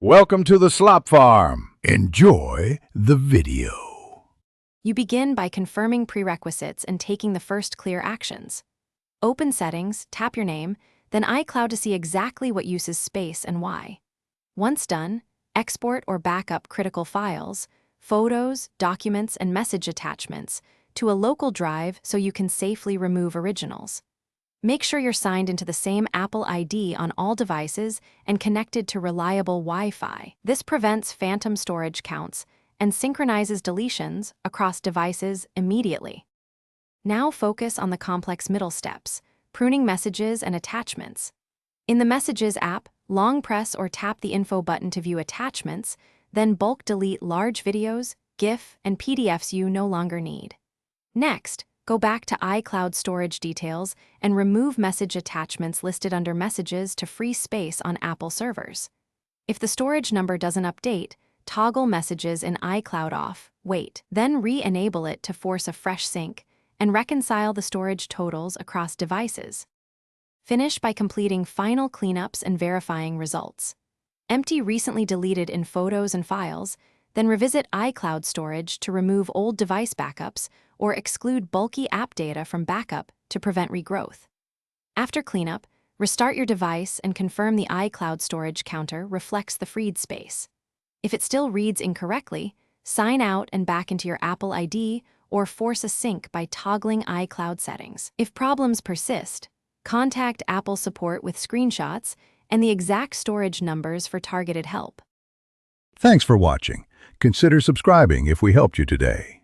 Welcome to the slop farm. Enjoy the video. You begin by confirming prerequisites and taking the first clear actions. Open Settings, tap your name, then iCloud to see exactly what uses space and why. Once done, export or backup critical files, photos, documents, and message attachments to a local drive so you can safely remove originals. Make sure you're signed into the same Apple ID on all devices and connected to reliable Wi-Fi. This prevents phantom storage counts and synchronizes deletions across devices immediately. Now focus on the complex middle steps, pruning messages and attachments. In the Messages app, long press or tap the Info button to view attachments, then bulk delete large videos, GIF, and PDFs you no longer need. Next, go back to iCloud storage details and remove message attachments listed under Messages to free space on Apple servers. If the storage number doesn't update, toggle Messages in iCloud off, wait, then re-enable it to force a fresh sync and reconcile the storage totals across devices. Finish by completing final cleanups and verifying results. Empty recently deleted in Photos and Files, then revisit iCloud storage to remove old device backups or exclude bulky app data from backup to prevent regrowth. After cleanup, restart your device and confirm the iCloud storage counter reflects the freed space. If it still reads incorrectly, sign out and back into your Apple ID or force a sync by toggling iCloud settings. If problems persist, contact Apple support with screenshots and the exact storage numbers for targeted help. Thanks for watching. Consider subscribing if we helped you today.